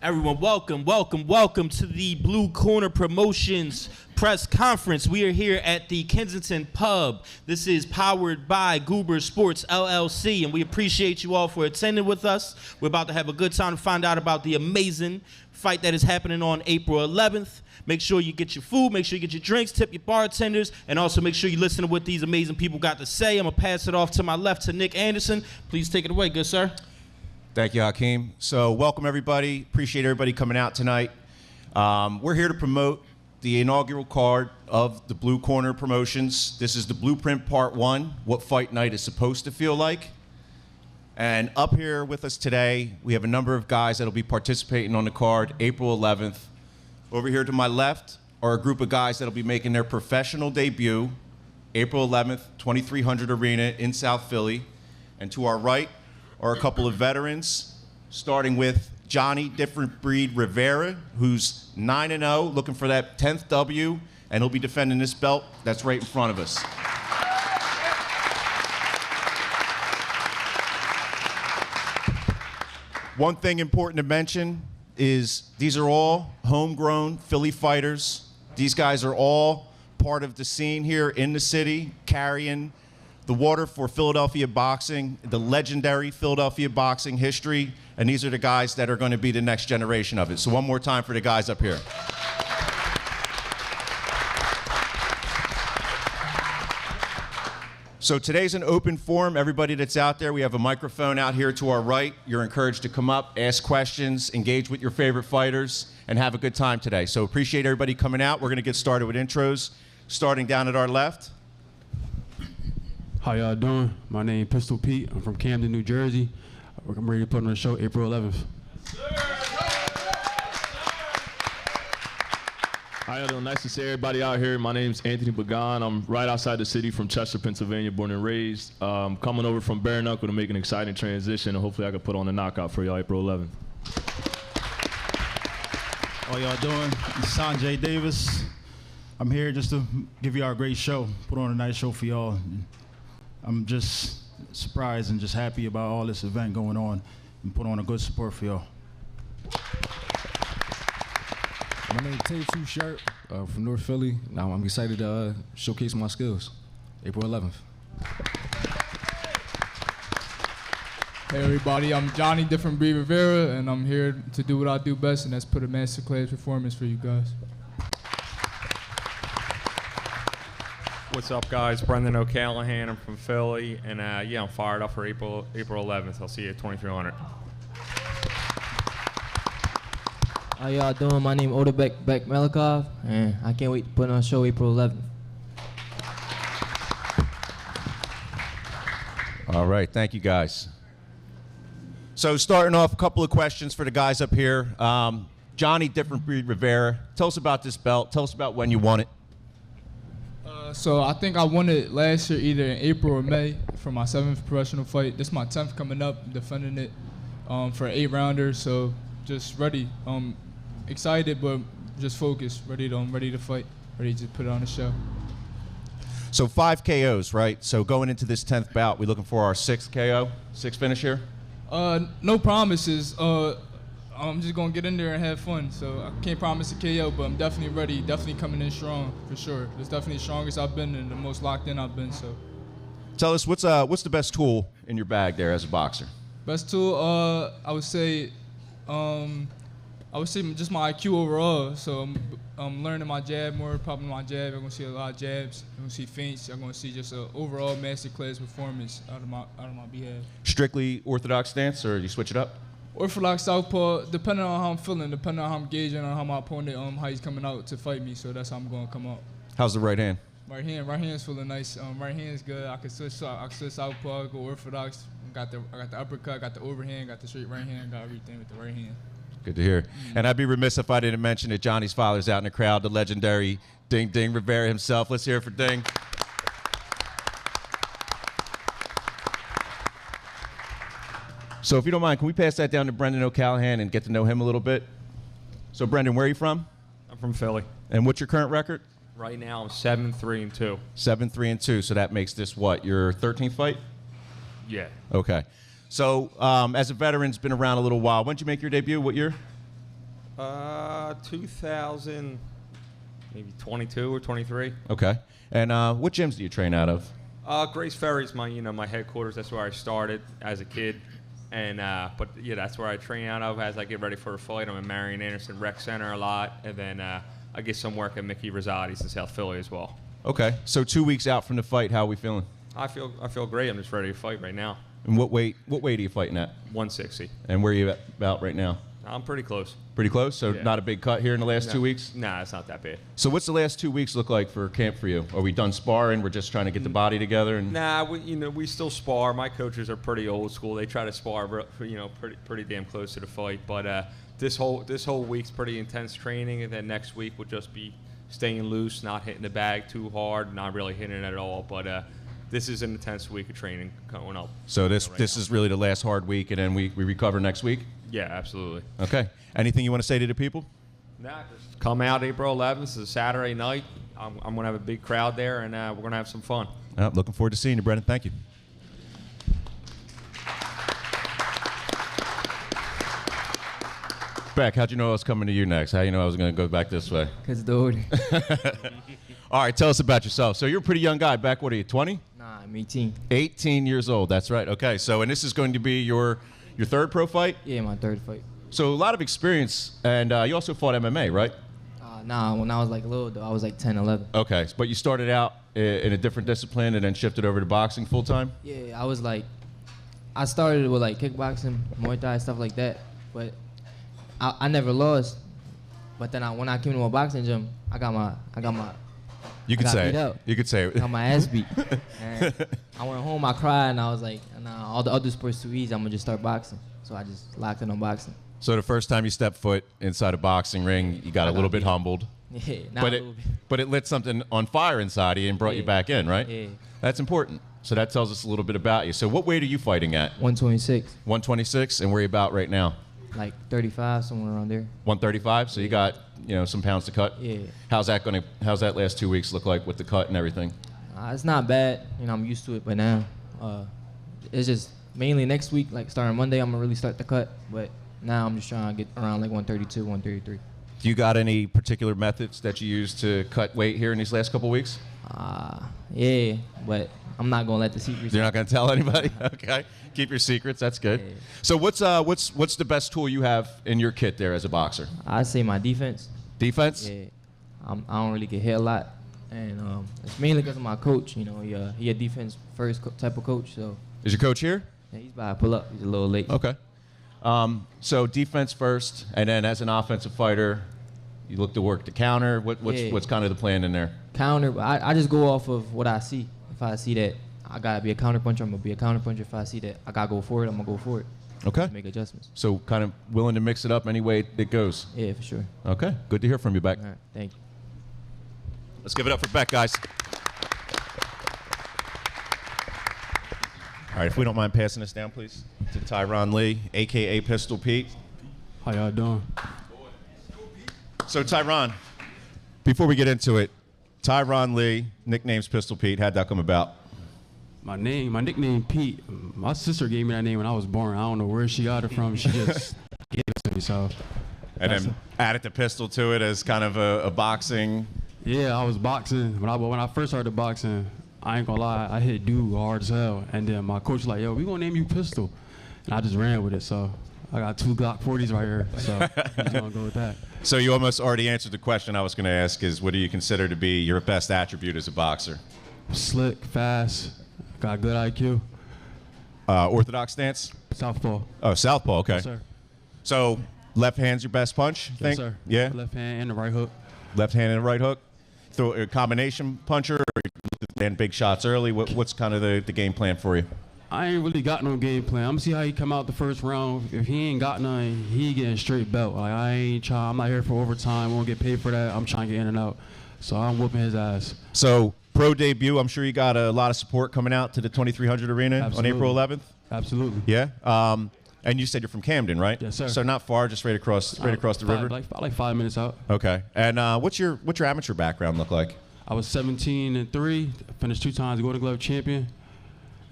Everyone, welcome to the Blue Corner Promotions press conference. We are here at the Kensington Pub. This is powered by Goober Sports LLC, and we appreciate you all for attending with us. We're about to have a good time to find out about the amazing fight that is happening on April 11th. Make sure you get your food, make sure you get your drinks, tip your bartenders, and also make sure you listen to what these amazing people got to say. I'm going to pass it off to my left to Nick Anderson. Please take it away, good sir. Thank you, Hakeem. So welcome, everybody. Appreciate everybody coming out tonight. We're here to promote the inaugural card of the Blue Corner Promotions. This is the Blueprint Part 1, what fight night is supposed to feel like. And up here with us today, we have a number of guys that will be participating on the card April 11th. Over here to my left are a group of guys that will be making their professional debut April 11th, 2300 Arena in South Philly. And to our right are a couple of veterans, starting with Johnny Different Breed Rivera, who's 9-0, looking for that 10th W, and he'll be defending this belt that's right in front of us. One thing important to mention is these are all homegrown Philly fighters. These guys are all part of the scene here in the city, carrying the water for Philadelphia boxing, the legendary Philadelphia boxing history, and these are the guys that are going to be the next generation of it. So one more time for the guys up here. So today's an open forum. Everybody that's out there, we have a microphone out here to our right. You're encouraged to come up, ask questions, engage with your favorite fighters, and have a good time today. So appreciate everybody coming out. We're going to get started with intros, starting down at our left. How y'all doing? My name is Pistol Pete. I'm from Camden, New Jersey. I'm ready to put on the show April 11th. How y'all doing? Nice to see everybody out here. My name's Anthony Pagan. I'm right outside the city from Chester, Pennsylvania, born and raised. Coming over from Bare Knuckle to make an exciting transition, and hopefully I can put on a knockout for y'all April 11th. How y'all doing? It's Sanjay Davis. I'm here just to give y'all a great show, put on a nice show for y'all. I'm just surprised and just happy about all this event going on and put on a good support for y'all. My name is Tay Too Sharp from North Philly. Now I'm excited to showcase my skills. April 11th. Hey everybody, I'm Johnny Different Breed Rivera, and I'm here to do what I do best, and that's put a masterclass performance for you guys. What's up, guys? Brenden O'Callaghan. I'm from Philly, and yeah, I'm fired up for April 11th. I'll see you at 2300. How y'all doing? My name is Otabek Melikov, and I can't wait to put on a show April 11th. All right, thank you guys. So starting off, a couple of questions for the guys up here. Johnny Different Breed Rivera, tell us about this belt. Tell us about when you won it. So I think I won it last year, either in April or May, for my 7th professional fight. This is my 10th coming up, defending it for an 8-rounder. So just ready, excited, but just focused, ready to fight, ready to put it on the show. So 5 KOs, right? So going into this 10th bout, we're looking for our 6th KO, 6th finish here? No promises. I'm just gonna get in there and have fun. So I can't promise a KO, but I'm definitely ready. Definitely coming in strong for sure. It's definitely the strongest I've been and the most locked in I've been. So, tell us what's the best tool in your bag there as a boxer? Best tool, I would say just my IQ overall. So I'm learning my jab more, popping my jab. I'm gonna see a lot of jabs. I'm gonna see feints. I'm gonna see just an overall masterclass performance out of my behalf. Strictly orthodox stance, or you switch it up? Orthodox southpaw, depending on how I'm feeling, depending on how I'm gauging on how my opponent, how he's coming out to fight me. So that's how I'm gonna come out. How's the right hand? Right hand's feeling nice. Right hand's good. I can switch southpaw, go orthodox. I got the uppercut, got the overhand, got the straight right hand, got everything with the right hand. Good to hear. And I'd be remiss if I didn't mention that Johnny's father's out in the crowd, the legendary Ding Ding Rivera himself. Let's hear it for Ding. So if you don't mind, can we pass that down to Brenden O'Callaghan and get to know him a little bit? So Brenden, where are you from? I'm from Philly. And what's your current record? Right now, I'm 7-3-2. 7-3-2. So that makes this what, your 13th fight? Yeah. Okay. So as a veteran, it's been around a little while. When did you make your debut? What year? 2000, maybe 22 or 23. Okay. And what gyms do you train out of? Grace Ferry's my headquarters. That's where I started as a kid. And but yeah, that's where I train out of as I get ready for a fight. I'm in Marion Anderson Rec Center a lot, and then I get some work at Mickey Rosati's in South Philly as well. Okay. So 2 weeks out from the fight, how are we feeling? I feel great. I'm just ready to fight right now. And what weight are you fighting at? 160. And where are you at about right now? I'm pretty close. Pretty close? So Yeah. not a big cut here in the last 2 weeks? Nah, it's not that bad. So what's the last 2 weeks look like for camp for you? Are we done sparring? We're just trying to get the body together? And Nah, we still spar. My coaches are pretty old school. They try to spar, pretty damn close to the fight. But this whole week's pretty intense training, and then next week will just be staying loose, not hitting the bag too hard, not really hitting it at all. But this is an intense week of training coming up. So this is really the last hard week, and then we recover next week? Yeah, absolutely. Okay. Anything you want to say to the people? Nah, just come out April 11th. This is a Saturday night. I'm going to have a big crowd there, and we're going to have some fun. Looking forward to seeing you, Brenden. Thank you. Beck, how'd you know I was coming to you next? How you know I was going to go back this way? Cause the order. All right, tell us about yourself. So you're a pretty young guy. Beck, what are you, 20? Nah, I'm 18. 18 years old. That's right. Okay, so and this is going to be your third pro fight? Yeah, my third fight. So a lot of experience, and you also fought MMA, right? Nah, when I was like little though, I was like 10, 11. Okay, but you started out in a different discipline and then shifted over to boxing full time? Yeah, I started with like kickboxing, Muay Thai, stuff like that. But I never lost. But then when I came to a boxing gym, I got You could I got say beat it. up. You could say it. got my ass beat. And I went home, I cried, and I was like, nah, all the other sports too easy. I'm gonna just start boxing. So I just locked in on boxing. So the first time you stepped foot inside a boxing ring, you got a little bit humbled. Yeah, But it lit something on fire inside of you and brought you back in, right? Yeah. That's important. So that tells us a little bit about you. So what weight are you fighting at? 126. 126, and where are you about right now? Like 35, somewhere around there. 135. So you got some pounds to cut. Yeah. How's that last 2 weeks look like with the cut and everything? It's not bad. I'm used to it. But now, it's just mainly next week, like starting Monday, I'm gonna really start the cut. But now I'm just trying to get around like 132, 133. Do you got any particular methods that you use to cut weight here in these last couple weeks? Yeah, but I'm not gonna let the secrets. You're not gonna tell anybody? Okay. Keep your secrets. That's good. Yeah. So what's the best tool you have in your kit there as a boxer? I say my defense. Defense? Yeah, I don't really get hit a lot, and it's mainly because of my coach. He a defense first type of coach. So. Is your coach here? Yeah, he's about to pull up. He's a little late. Okay. So defense first, and then as an offensive fighter, you look to work the counter. What's kind of the plan in there? Counter, but I just go off of what I see. If I see that I gotta be a counter puncher, I'm gonna be a counter puncher. If I see that I gotta go for it, I'm gonna go for it. Okay. Make adjustments. So kind of willing to mix it up any way it goes. Yeah, for sure. Okay. Good to hear from you, Beck. All right, thank you. Let's give it up for Beck, guys. All right, if we don't mind passing this down, please, to Tyron Lee, a.k.a. Pistol Pete. How y'all doing? So, Tyron, before we get into it, Tyron Lee, nickname's Pistol Pete. How'd that come about? My nickname Pete. My sister gave me that name when I was born. I don't know where she got it from. She just gave it to me. So. And then added the pistol to it as kind of a boxing. Yeah, I was boxing. When I first started boxing, I ain't gonna lie, I hit dude hard as hell. And then my coach was like, yo, we gonna name you Pistol. And I just ran with it. So I got 2 Glock 40s right here. So he's gonna go with that. So you almost already answered the question I was gonna ask is what do you consider to be your best attribute as a boxer? Slick, fast, got good IQ. Orthodox stance? Southpaw. Oh, southpaw, okay. Yes, sir. So left hand's your best punch, Yes, think? sir. Yeah? Left hand and the right hook. Left hand and right hook? Throw a combination puncher or land big shots early? What's kind of the game plan for you? I ain't really got no game plan. I'm gonna see how he come out the first round. If he ain't got none, he getting straight belt. Like I'm not here for overtime. Won't get paid for that. I'm trying to get in and out. So I'm whooping his ass. So pro debut, I'm sure you got a lot of support coming out to the 2300 arena Absolutely. on April 11th. Absolutely. Yeah. And you said you're from Camden, right? Yes, sir. So not far, just right across the river. Like 5 minutes out. Okay. And what's your amateur background look like? I was 17-3. Finished 2 times Golden Glove champion.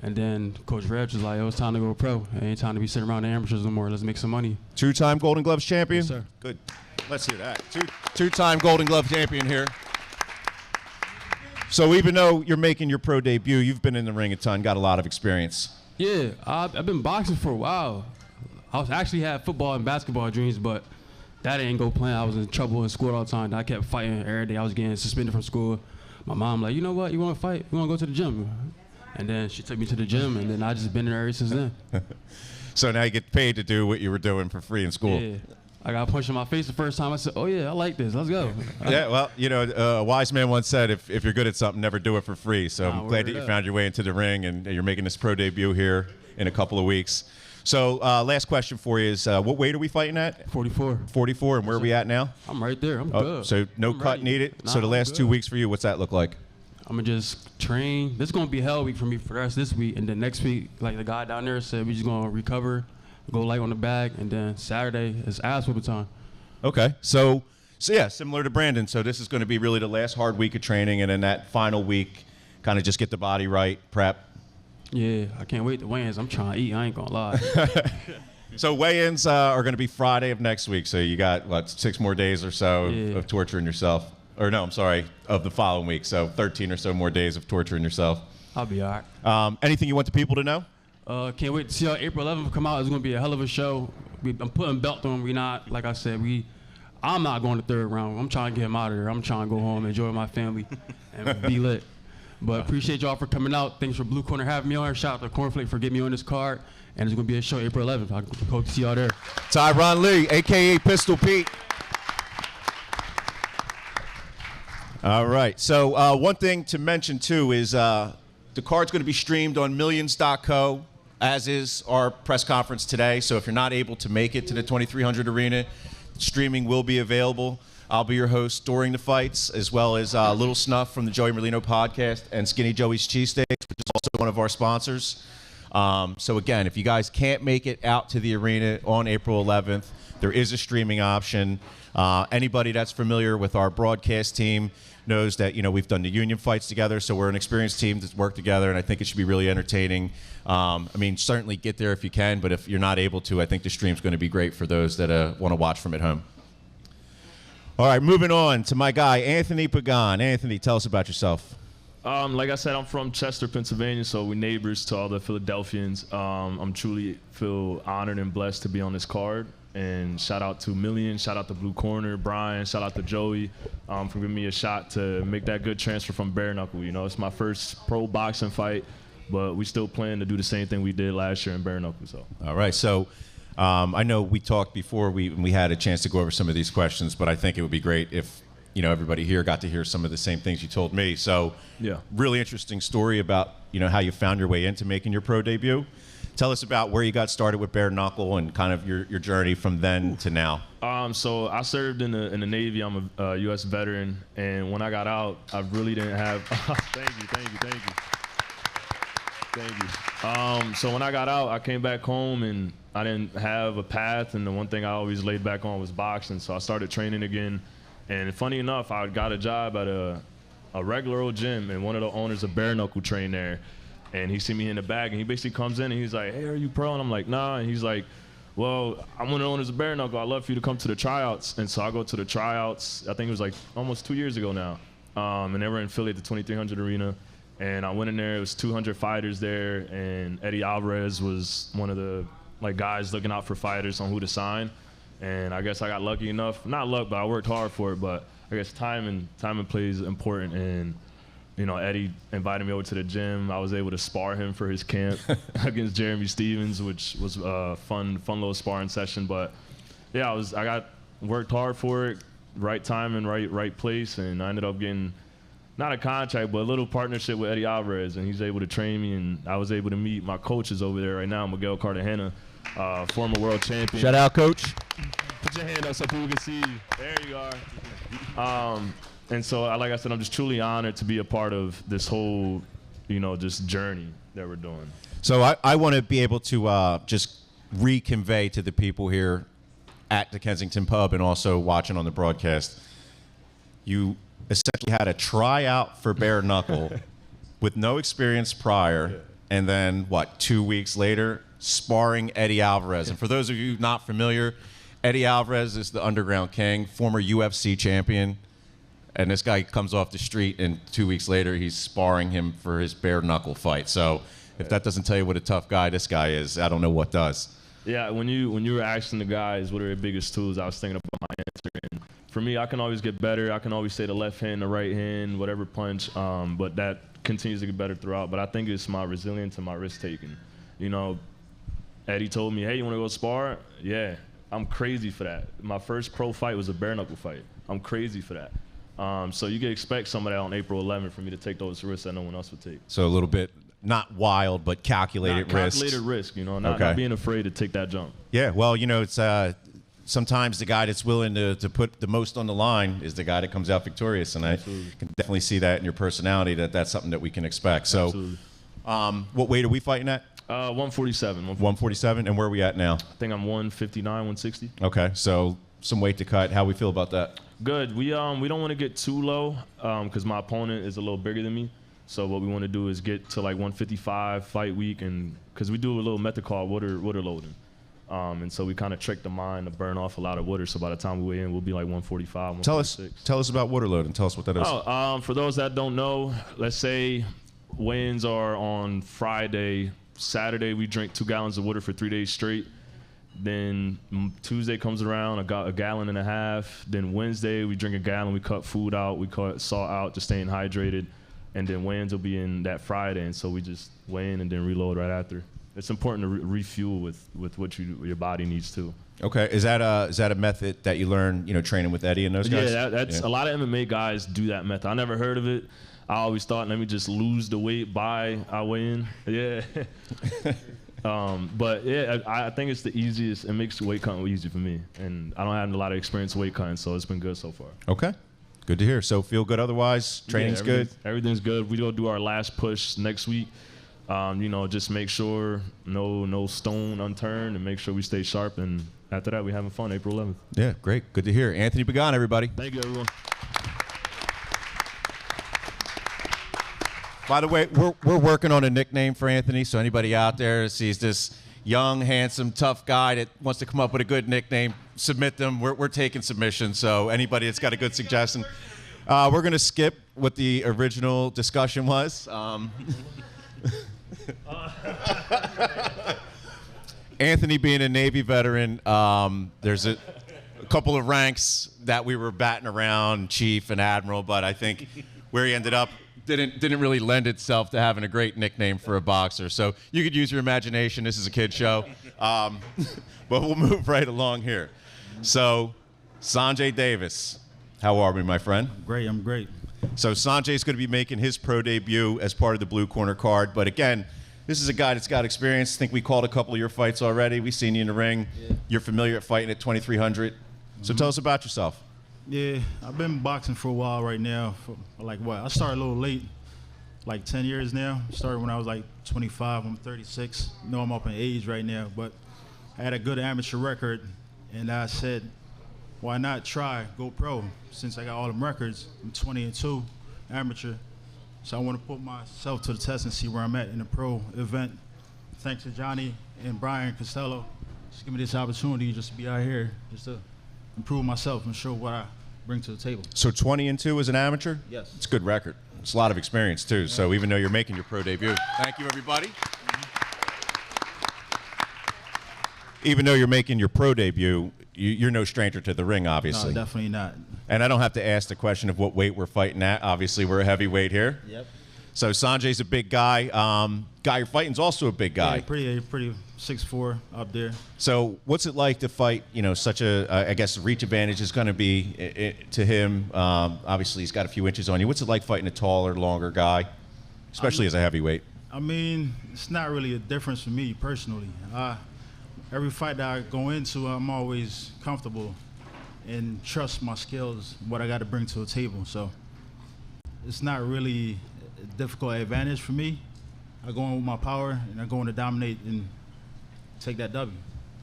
And then Coach Rebs was like, "Oh, it's time to go pro. It ain't time to be sitting around the amateurs no more. Let's make some money." 2-time Golden Gloves champion. Yes, sir. Good. Let's hear that. Two-time Golden Glove champion here. So even though you're making your pro debut, you've been in the ring a ton, got a lot of experience. Yeah, I've been boxing for a while. I was actually had football and basketball dreams, but that didn't go plan. I was in trouble in school all the time. I kept fighting every day. I was getting suspended from school. My mom like, you know what? You want to fight? You want to go to the gym? And then she took me to the gym, and then I just been there ever since then. So now you get paid to do what you were doing for free in school. Yeah. I got punched in my face the first time. I said, oh, yeah, I like this. Let's go. Yeah, well, you know, a wise man once said, if you're good at something, never do it for free. So I'm glad that you found your way into the ring, and you're making this pro debut here in a couple of weeks. So last question for you is, what weight are we fighting at? 44. 44, and where are we at now? I'm right there. I'm good. So no I'm cut ready. needed? Nah, So the I'm last good. 2 weeks for you, what's that look like? I'm going to just train. This is going to be a hell week for me for the rest of this week. And then next week, like the guy down there said, we're just going to recover, go light on the bag, and then Saturday is ass whooping time. Okay, so yeah, similar to Brenden. So this is going to be really the last hard week of training, and then that final week, kind of just get the body right, prep. Yeah, I can't wait to weigh-ins. I'm trying to eat. I ain't going to lie. So weigh-ins are going to be Friday of next week. So you got, what, 6 more days or so Yeah. of torturing yourself. Or no, I'm sorry, of the following week. So 13 or so more days of torturing yourself. I'll be all right. Anything you want the people to know? Can't wait to see how April 11th come out. It's going to be a hell of a show. I'm putting belt on. We not, like I said, I'm not going to third round. I'm trying to get him out of there. I'm trying to go home, enjoy my family, and be lit. But appreciate y'all for coming out. Thanks for Blue Corner having me on. Shout out to Cornflake for getting me on this card. And it's going to be a show April 11th. I hope to see y'all there. Tyron Lee, a.k.a. Pistol Pete. All right. So one thing to mention, too, is the card's going to be streamed on millions.co, as is our press conference today. So if you're not able to make it to the 2300 Arena, streaming will be available. I'll be your host during the fights, as well as Little Snuff from the Joey Merlino podcast and Skinny Joey's Cheesesteaks, which is also one of our sponsors. So again, if you guys can't make it out to the arena on April 11th, there is a streaming option. Anybody that's familiar with our broadcast team knows that, you know, we've done the union fights together, so we're an experienced team that's worked together, and I think it should be really entertaining. I mean, certainly get there if you can, but if you're not able to, I think the stream's going to be great for those that want to watch from at home. All right, moving on to my guy, Anthony Pagan. Anthony, tell us about yourself. Like I said, I'm from Chester, Pennsylvania, so we're neighbors to all the Philadelphians. I'm truly feel honored and blessed to be on this card. And shout out to Million, shout out to Blue Corner, Brian, shout out to Joey for giving me a shot to make that good transfer from bare knuckle. You know, it's my first pro boxing fight, but we still plan to do the same thing we did last year in bare knuckle. So. All right, so I know we talked before we had a chance to go over some of these questions, but I think it would be great if, you know, everybody here got to hear some of the same things you told me. So, yeah, really interesting story about, you know, how you found your way into making your pro debut. Tell us about where you got started with bare knuckle and kind of your journey from then to now. So I served in the Navy. I'm a U.S. veteran, and when I got out, I really didn't have. Thank you. So when I got out, I came back home and I didn't have a path, and the one thing I always laid back on was boxing. So I started training again, and funny enough, I got a job at a regular old gym, and one of the owners of bare knuckle trained there. And he see me in the bag, and he basically comes in, and he's like, hey, are you pro? And I'm like, nah. And he's like, well, I'm one of the owners of bare knuckle. I'd love for you to come to the tryouts. And so I go to the tryouts. I think it was like almost 2 years ago now. And they were in Philly at the 2300 Arena. And I went in there. It was 200 fighters there. And Eddie Alvarez was one of the guys looking out for fighters on who to sign. And I guess I got lucky enough. Not luck, but I worked hard for it. But I guess time and play is important. And you know, Eddie invited me over to the gym. I was able to spar him for his camp against Jeremy Stevens, which was a fun little sparring session. But yeah, I worked hard for it, right time and right place, and I ended up getting not a contract, but a little partnership with Eddie Alvarez, and he's able to train me, and I was able to meet my coaches over there right now, Miguel Cartagena, former world champion. Shout out, Coach. Put your hand up so people can see you. There you are. And so, like I said, I'm just truly honored to be a part of this whole, you know, just journey that we're doing. So I want to be able to just reconvey to the people here at the Kensington Pub and also watching on the broadcast. You essentially had a tryout for bare knuckle with no experience prior, and then, 2 weeks later, sparring Eddie Alvarez. And for those of you not familiar, Eddie Alvarez is the Underground King, former UFC champion. And this guy comes off the street, and 2 weeks later, he's sparring him for his bare knuckle fight. So if that doesn't tell you what a tough guy this guy is, I don't know what does. Yeah, when you were asking the guys what are their biggest tools, I was thinking about my answer. And for me, I can always get better. I can always say the left hand, the right hand, whatever punch. But that continues to get better throughout. But I think it's my resilience and my risk taking. You know, Eddie told me, hey, you want to go spar? Yeah, I'm crazy for that. My first pro fight was a bare knuckle fight. I'm crazy for that. So you can expect some of that on April 11th for me to take those risks that no one else would take. So a little bit, not wild, but calculated risk. Calculated risk, you know, not being afraid to take that jump. Yeah, well, you know, it's sometimes the guy that's willing to put the most on the line is the guy that comes out victorious, and Absolutely. I can definitely see that in your personality that's something that we can expect. So, what weight are we fighting at? 147. 147, and where are we at now? I think I'm 159, 160. Okay, so some weight to cut. How we feel about that? Good. We don't want to get too low because my opponent is a little bigger than me. So what we want to do is get to like 155 fight week, and because we do a little method called water loading. And so we kind of trick the mind to burn off a lot of water. So by the time we weigh in, we'll be like 145, 146. Tell us about water loading. Tell us what that is. For those that don't know, let's say weigh-ins are on Friday. Saturday, we drink 2 gallons of water for 3 days straight. Then Tuesday comes around, a gallon and a half. Then Wednesday, we drink a gallon. We cut food out. We cut salt out, just staying hydrated. And then weigh-ins will be in that Friday. And so we just weigh in and then reload right after. It's important to refuel with what your body needs to. Okay, is that a method that you learn, you know, training with Eddie and those guys? Yeah, that's a lot of MMA guys do that method. I never heard of it. I always thought, let me just lose the weight by I weigh in. Yeah. But yeah, I think it's the easiest. It makes weight cutting easy for me, and I don't have a lot of experience weight cutting, so it's been good so far. Okay, good to hear. So feel good otherwise. Training's good. Everything's good. We go do our last push next week. You know, just make sure no stone unturned, and make sure we stay sharp. And after that, we're having fun. April 11th. Yeah, great. Good to hear. Anthony Pagan, everybody. Thank you, everyone. By the way, we're working on a nickname for Anthony, so anybody out there sees this young, handsome, tough guy that wants to come up with a good nickname, submit them. We're taking submissions, so anybody that's got a good suggestion. We're going to skip what the original discussion was. Anthony being a Navy veteran, there's a couple of ranks that we were batting around, Chief and Admiral, but I think where he ended up didn't really lend itself to having a great nickname for a boxer. So you could use your imagination. This is a kid's show. But we'll move right along here. So Sanjay Davis, how are we, my friend? Great, I'm great. So Sanjay's going to be making his pro debut as part of the Blue Corner card. But again, this is a guy that's got experience. I think we called a couple of your fights already. We've seen you in the ring. Yeah. You're familiar at fighting at 2,300. So tell us about yourself. Yeah, I've been boxing for a while right now. For like what? I started a little late, like 10 years now. Started when I was like 25. I'm 36. I know I'm up in age right now, but I had a good amateur record, and I said, why not try go pro? Since I got all them records, I'm 20-2 amateur. So I want to put myself to the test and see where I'm at in the pro event. Thanks to Johnny and Brian Costello, just give me this opportunity just to be out here, just to improve myself and show what I bring to the table. So 20-2 as an amateur? Yes. It's a good record. It's a lot of experience, too. So even though you're making your pro debut. Thank you, everybody. Even though you're making your pro debut, you're no stranger to the ring, obviously. No, definitely not. And I don't have to ask the question of what weight we're fighting at. Obviously, we're a heavyweight here. Yep. So Sanjay's a big guy. Guy you're fighting's also a big guy. Yeah, pretty 6'4" up there. So what's it like to fight, you know, such a, I guess reach advantage is going to be to him. Obviously, he's got a few inches on you. What's it like fighting a taller, longer guy, especially as a heavyweight? I mean, it's not really a difference for me personally. Every fight that I go into, I'm always comfortable and trust my skills, what I got to bring to the table. So it's not really a difficult advantage for me. I go in with my power, and I go in to dominate and take that W.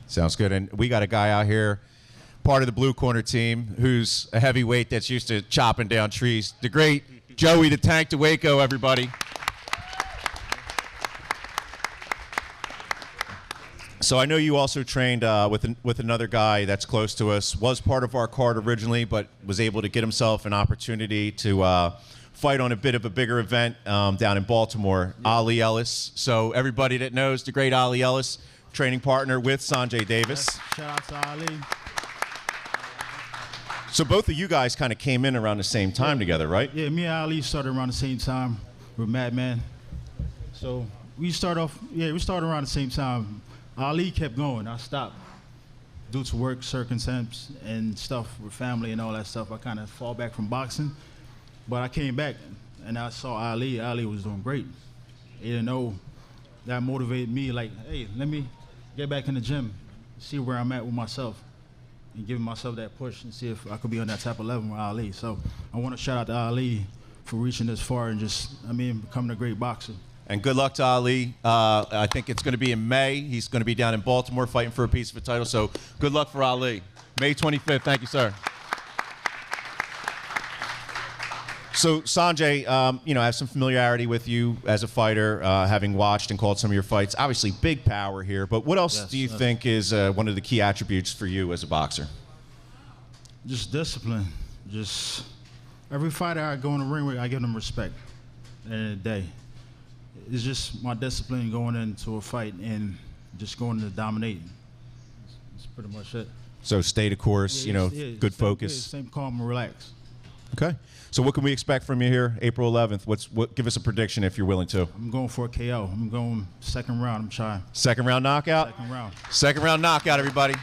Sounds good. And we got a guy out here, part of the Blue Corner team, who's a heavyweight that's used to chopping down trees. The great Joey the Tank DeWaco, everybody. So I know you also trained with another guy that's close to us, was part of our card originally, but was able to get himself an opportunity to fight on a bit of a bigger event down in Baltimore, Ali Ellis. So everybody that knows the great Ali Ellis, training partner with Sanjay Davis. Shout out to Ali. So both of you guys kind of came in around the same time together, right? Yeah, me and Ali started around the same time with Madman. So we started around the same time. Ali kept going. I stopped due to work circumstances and stuff with family and all that stuff. I kind of fall back from boxing, but I came back and I saw Ali. Ali was doing great. You know, that motivated me. Like, hey, let me get back in the gym, see where I'm at with myself, and giving myself that push and see if I could be on that type of level with Ali. So I want to shout out to Ali for reaching this far and becoming a great boxer. And good luck to Ali. I think it's going to be in May. He's going to be down in Baltimore fighting for a piece of a title. So good luck for Ali. May 25th. Thank you, sir. So Sanjay, I have some familiarity with you as a fighter, having watched and called some of your fights. Obviously, big power here. But what else do you think is one of the key attributes for you as a boxer? Just discipline. Just every fighter I go in the ring with, I give them respect. At the end of the day, it's just my discipline going into a fight and just going to dominate. That's pretty much it. So stay the course, good focus. Same calm and relax. Okay. So what can we expect from you here, April 11th? Give us a prediction if you're willing to. I'm going for a KO. I'm going second round. I'm trying. Second round knockout? Second round. Second round knockout, everybody.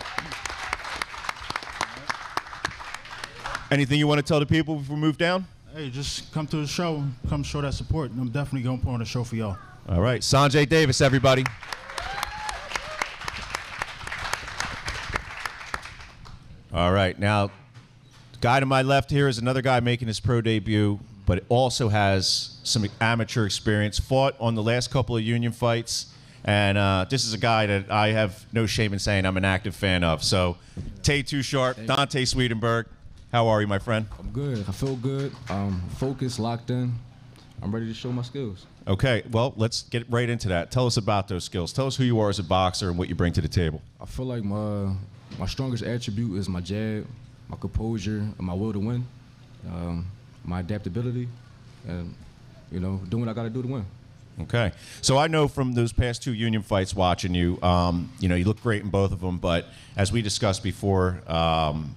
Anything you want to tell the people before we move down? Hey, just come to the show. Come show that support. And I'm definitely going to put on a show for y'all. All right. Sanjay Davis, everybody. All right. Now, the guy to my left here is another guy making his pro debut, but also has some amateur experience, fought on the last couple of union fights. And this is a guy that I have no shame in saying I'm an active fan of. So, Tay Too Sharp, Donta Swedenburg. How are you, my friend? I'm good. I feel good. Focused, locked in. I'm ready to show my skills. Okay, well, let's get right into that. Tell us about those skills. Tell us who you are as a boxer and what you bring to the table. I feel like my strongest attribute is my jab, my composure, and my will to win, my adaptability, and, doing what I got to do to win. Okay. So I know from those past two union fights watching you, you look great in both of them, but as we discussed before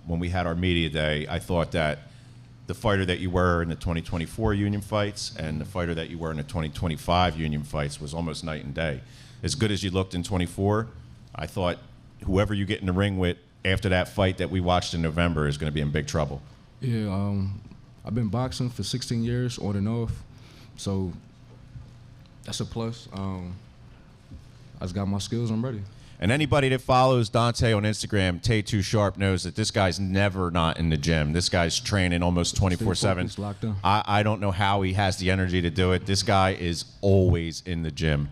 when we had our media day, I thought that the fighter that you were in the 2024 union fights and the fighter that you were in the 2025 union fights was almost night and day. As good as you looked in 24, I thought whoever you get in the ring with after that fight that we watched in November is going to be in big trouble. Yeah, I've been boxing for 16 years on and off, so that's a plus. I just got my skills. I'm ready. And anybody that follows Donta on Instagram, Tay Too Sharp, knows that this guy's never not in the gym. This guy's training almost 24/7. I don't know how he has the energy to do it. This guy is always in the gym.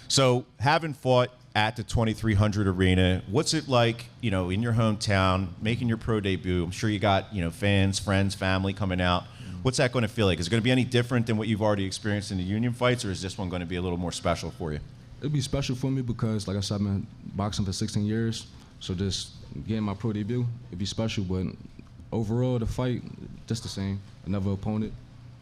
So having fought at the 2300 arena, what's it like, in your hometown, making your pro debut? I'm sure you got, fans, friends, family coming out. What's that going to feel like? Is it going to be any different than what you've already experienced in the union fights, or is this one going to be a little more special for you? It'll be special for me because, like I said, I've been boxing for 16 years. So just getting my pro debut, it'd be special. But overall, the fight, just the same. Another opponent,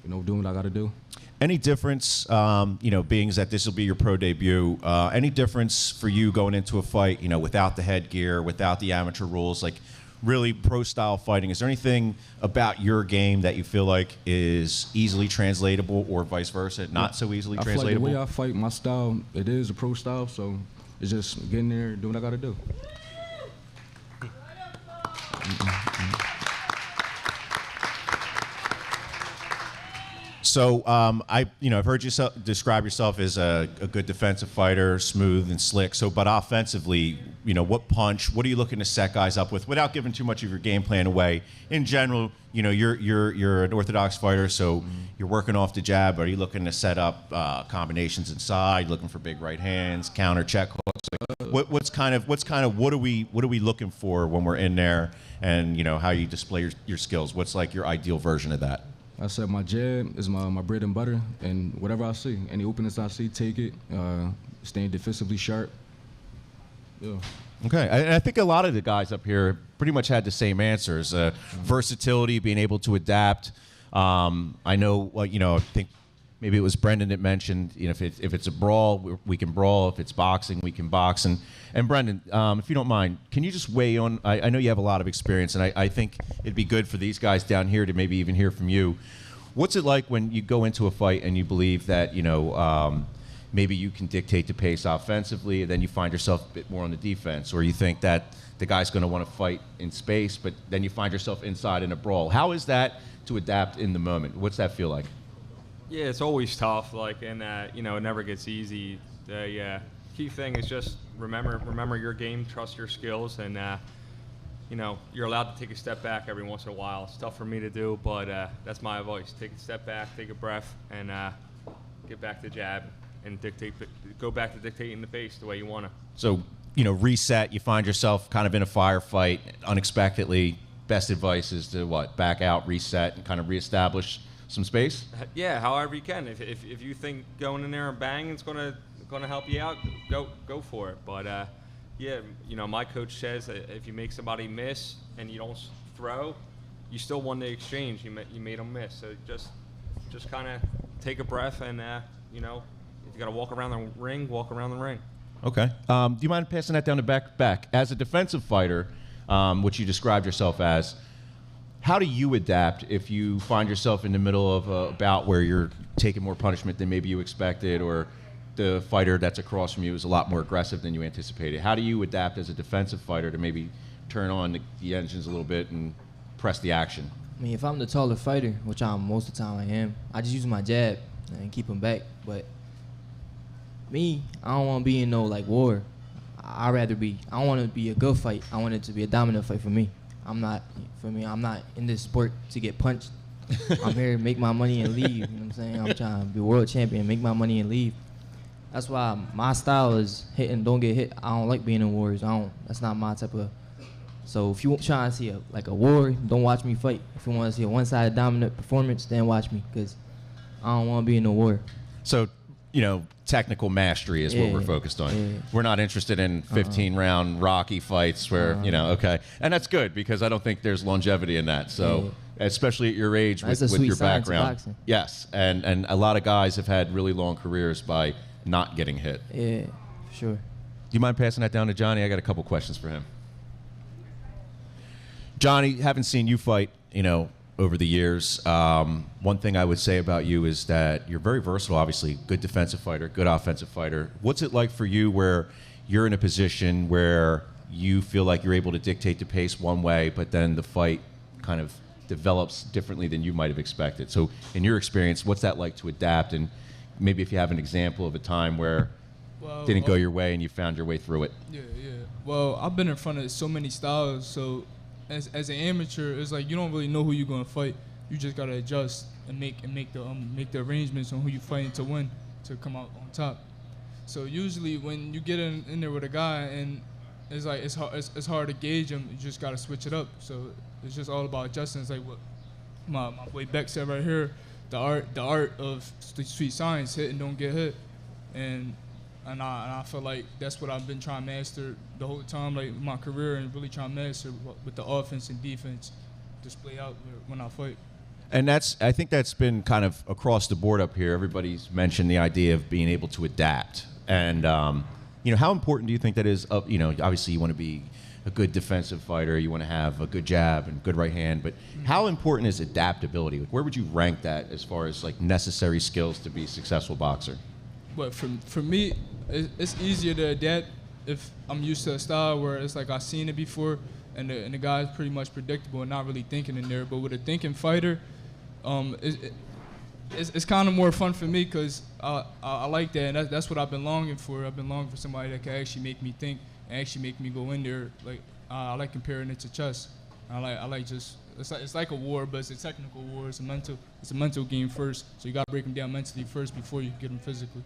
doing what I got to do. Any difference, being that this will be your pro debut, any difference for you going into a fight, without the headgear, without the amateur rules, like really pro-style fighting? Is there anything about your game that you feel like is easily translatable or vice versa, not so easily translatable? I feel like the way I fight, my style, it is a pro style, so it's just getting there, doing what I got to do. So I've heard you describe yourself as a good defensive fighter, smooth and slick. So, but offensively, what punch? What are you looking to set guys up with, without giving too much of your game plan away? In general, you're an orthodox fighter, so you're working off the jab. Are you looking to set up combinations inside? Looking for big right hands, counter check hooks? Like, what are we looking for when we're in there? And how you display your skills? What's like your ideal version of that? I said my jab is my bread and butter, and whatever I see, any openings I see, take it. Staying defensively sharp, Yeah. Okay, I think a lot of the guys up here pretty much had the same answers. Versatility, being able to adapt. I know, I think maybe it was Brenden that mentioned, if it's a brawl, we can brawl. If it's boxing, we can box. And Brenden, if you don't mind, can you just weigh on? I know you have a lot of experience, and I think it'd be good for these guys down here to maybe even hear from you. What's it like when you go into a fight and you believe that maybe you can dictate the pace offensively, and then you find yourself a bit more on the defense, or you think that the guy's going to want to fight in space, but then you find yourself inside in a brawl? How is that to adapt in the moment? What's that feel like? Yeah, it's always tough. And it never gets easy. The key thing is just remember your game, trust your skills, and you're allowed to take a step back every once in a while. It's tough for me to do, but that's my advice. Take a step back, take a breath, and get back to jab and go back to dictating the pace the way you want to. So, reset, you find yourself kind of in a firefight unexpectedly. Best advice is to what? Back out, reset, and kind of reestablish some space? Yeah, however you can. If you think going in there and bang it's gonna help you out, go for it. But my coach says that if you make somebody miss and you don't throw, you still won the exchange. You made them miss. So just kind of take a breath, and if you got to walk around the ring, walk around the ring. Okay. Do you mind passing that down to back? As a defensive fighter, which you described yourself as, how do you adapt if you find yourself in the middle of a bout where you're taking more punishment than maybe you expected, or the fighter that's across from you is a lot more aggressive than you anticipated? How do you adapt as a defensive fighter to maybe turn on the engines a little bit and press the action? I mean, if I'm the taller fighter, which most of the time I am, I just use my jab and keep him back. But me, I don't want to be in no war. I don't want to be a good fight. I want it to be a dominant fight for me. I'm not in this sport to get punched. I'm here to make my money and leave. You know what I'm saying? I'm trying to be world champion, make my money and leave. That's why my style is hit and don't get hit. I don't like being in wars. That's not my type of. So if you trying to see a war, don't watch me fight. If you want to see a one-sided dominant performance, then watch me, because I don't want to be in a war. So, technical mastery is what we're focused on. Yeah. We're not interested in 15-round Rocky fights where, okay. And that's good, because I don't think there's longevity in that. So, especially at your age with your background. Yes, and a lot of guys have had really long careers by not getting hit. Yeah, for sure. Do you mind passing that down to Johnny? I got a couple questions for him. Johnny, haven't seen you fight, over the years. One thing I would say about you is that you're very versatile, obviously. Good defensive fighter, good offensive fighter. What's it like for you where you're in a position where you feel like you're able to dictate the pace one way, but then the fight kind of develops differently than you might have expected? So in your experience, what's that like to adapt? And maybe if you have an example of a time where it didn't go your way and you found your way through it. Yeah. Well, I've been in front of so many styles, so as an amateur, it's like you don't really know who you're gonna fight. You just gotta adjust and make the arrangements on who you fighting to win, to come out on top. So usually when you get in there with a guy and it's hard to gauge him, you just gotta switch it up. So it's just all about adjusting. It's like what my boy Beck said right here, the art of street science, hit and don't get hit, and I feel like that's what I've been trying to master the whole time, my career, and really trying to master with the offense and defense display out when I fight. And I think that's been kind of across the board up here. Everybody's mentioned the idea of being able to adapt. And, how important do you think that is? Obviously you want to be a good defensive fighter. You want to have a good jab and good right hand. But how important is adaptability? Where would you rank that as far as necessary skills to be a successful boxer? But for me, it's easier to adapt if I'm used to a style where it's like I've seen it before, and the guy's pretty much predictable and not really thinking in there. But with a thinking fighter, it's kind of more fun for me, because I like that, and that's what I've been longing for. I've been longing for somebody that can actually make me think and actually make me go in there. I like comparing it to chess. I like just it's like a war, but it's a technical war. It's a mental game first. So you got to break them down mentally first before you get them physically.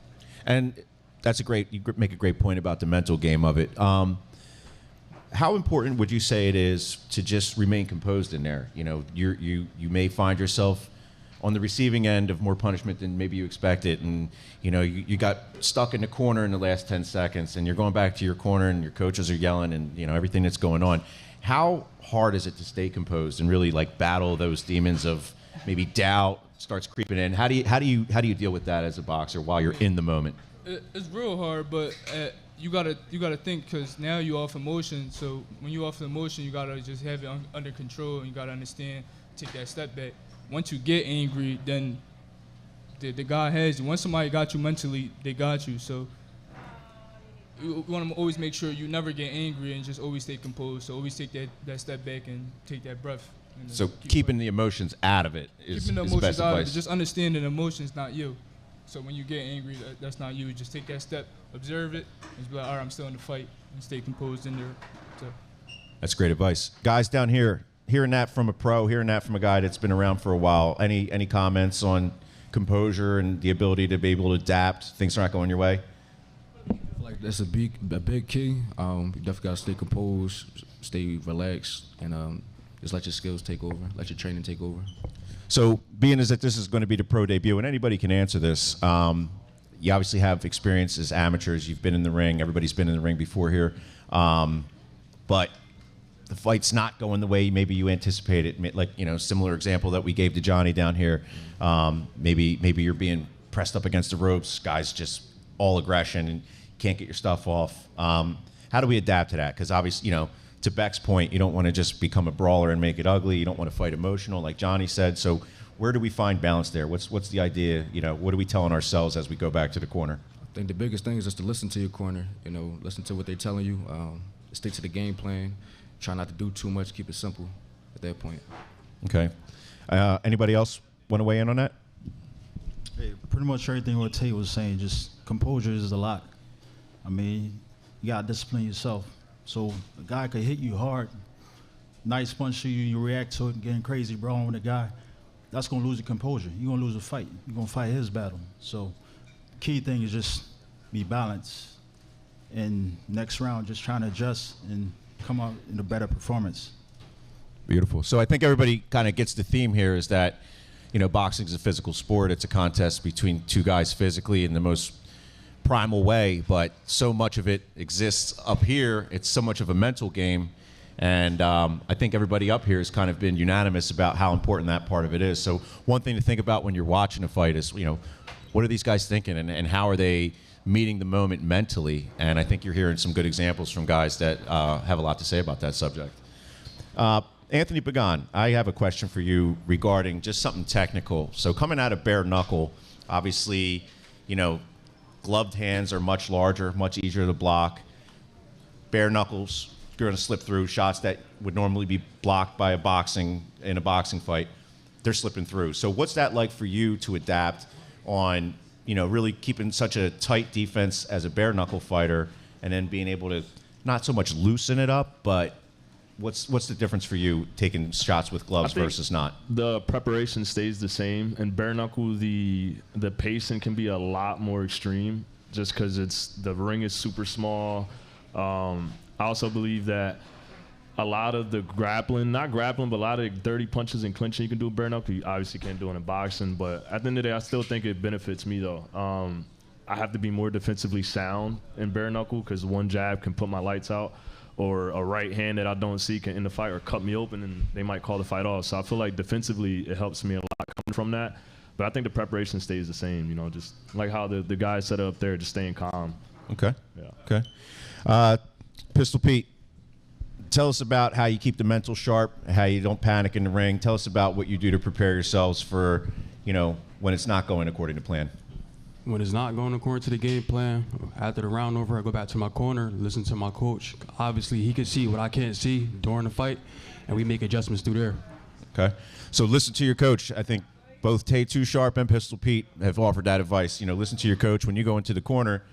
And you make a great point about the mental game of it. How important would you say it is to just remain composed in there? You may find yourself on the receiving end of more punishment than maybe you expected, and you got stuck in the corner in the last 10 seconds, and you're going back to your corner, and your coaches are yelling, and everything that's going on. How hard is it to stay composed and really like battle those demons of maybe doubt starts creeping in? How do you deal with that as a boxer while you're in the moment? It's real hard, but you gotta think, because now you off emotion. So when you off the emotion, you gotta just have it under control, and you gotta understand, take that step back. Once you get angry, then the guy has you. Once somebody got you mentally, they got you. So you want to always make sure you never get angry and just always stay composed. So always take that step back and take that breath. So keeping the emotions out of it is keeping the is emotions best out of advice. it. Just understanding the emotions not you. So when you get angry, that's not you. Just take that step, observe it, and just be like, all right, I'm still in the fight, and stay composed in there. So. That's great advice. Guys down here, hearing that from a pro, hearing that from a guy that's been around for a while, any comments on composure and the ability to be able to adapt? Things are not going your way? Like that's a big key. You definitely gotta stay composed, stay relaxed, and just let your skills take over, let your training take over. So, being as that this is going to be the pro debut, and anybody can answer this, you obviously have experience as amateurs. You've been in the ring. Everybody's been in the ring before here, but the fight's not going the way maybe you anticipated. Like similar example that we gave to Johnny down here. Maybe you're being pressed up against the ropes. Guys just all aggression and can't get your stuff off. How do we adapt to that? Because obviously, to Beck's point, you don't want to just become a brawler and make it ugly. You don't want to fight emotional, like Johnny said. So where do we find balance there? What's the idea? What are we telling ourselves as we go back to the corner? I think the biggest thing is just to listen to your corner. Listen to what they're telling you. Stick to the game plan. Try not to do too much. Keep it simple at that point. Okay. Anybody else want to weigh in on that? Hey, pretty much everything what Tay was saying. Just composure is a lot. I mean, you gotta discipline yourself. So a guy could hit you hard, nice punch to you, you react to it, getting crazy, brawling with a guy. That's gonna lose your composure. You're gonna lose a fight. You're gonna fight his battle. So key thing is just be balanced. And next round, just trying to adjust and come out in a better performance. Beautiful. So I think everybody kind of gets the theme here is that, boxing is a physical sport. It's a contest between two guys physically in the most primal way, but so much of it exists up here. It's so much of a mental game. And I think everybody up here has kind of been unanimous about how important that part of it is. So one thing to think about when you're watching a fight is, what are these guys thinking and how are they meeting the moment mentally? And I think you're hearing some good examples from guys that have a lot to say about that subject. Anthony Pagan, I have a question for you regarding just something technical. So coming out of bare knuckle, obviously, gloved hands are much larger, much easier to block. Bare knuckles, you're going to slip through shots that would normally be blocked by in a boxing fight. They're slipping through. So what's that like for you to adapt on, really keeping such a tight defense as a bare knuckle fighter and then being able to not so much loosen it up, but what's the difference for you taking shots with gloves versus not? The preparation stays the same. And bare knuckle, the pacing can be a lot more extreme just because the ring is super small. I also believe that a lot of the not grappling, but a lot of dirty punches and clinching you can do with bare knuckle. You obviously can't do it in boxing, but at the end of the day, I still think it benefits me though. I have to be more defensively sound in bare knuckle because one jab can put my lights out, or a right hand that I don't see can end the fight or cut me open and they might call the fight off. So I feel like defensively it helps me a lot coming from that. But I think the preparation stays the same, just like how the guys set up there, just staying calm. Okay. Yeah. Okay. Pistol Pete, tell us about how you keep the mental sharp, how you don't panic in the ring. Tell us about what you do to prepare yourselves for, when it's not going according to plan. When it's not going according to the game plan, after the round over, I go back to my corner, listen to my coach. Obviously, he can see what I can't see during the fight, and we make adjustments through there. Okay. So listen to your coach. I think both Tay Too Sharp and Pistol Pete have offered that advice. Listen to your coach. When you go into the corner,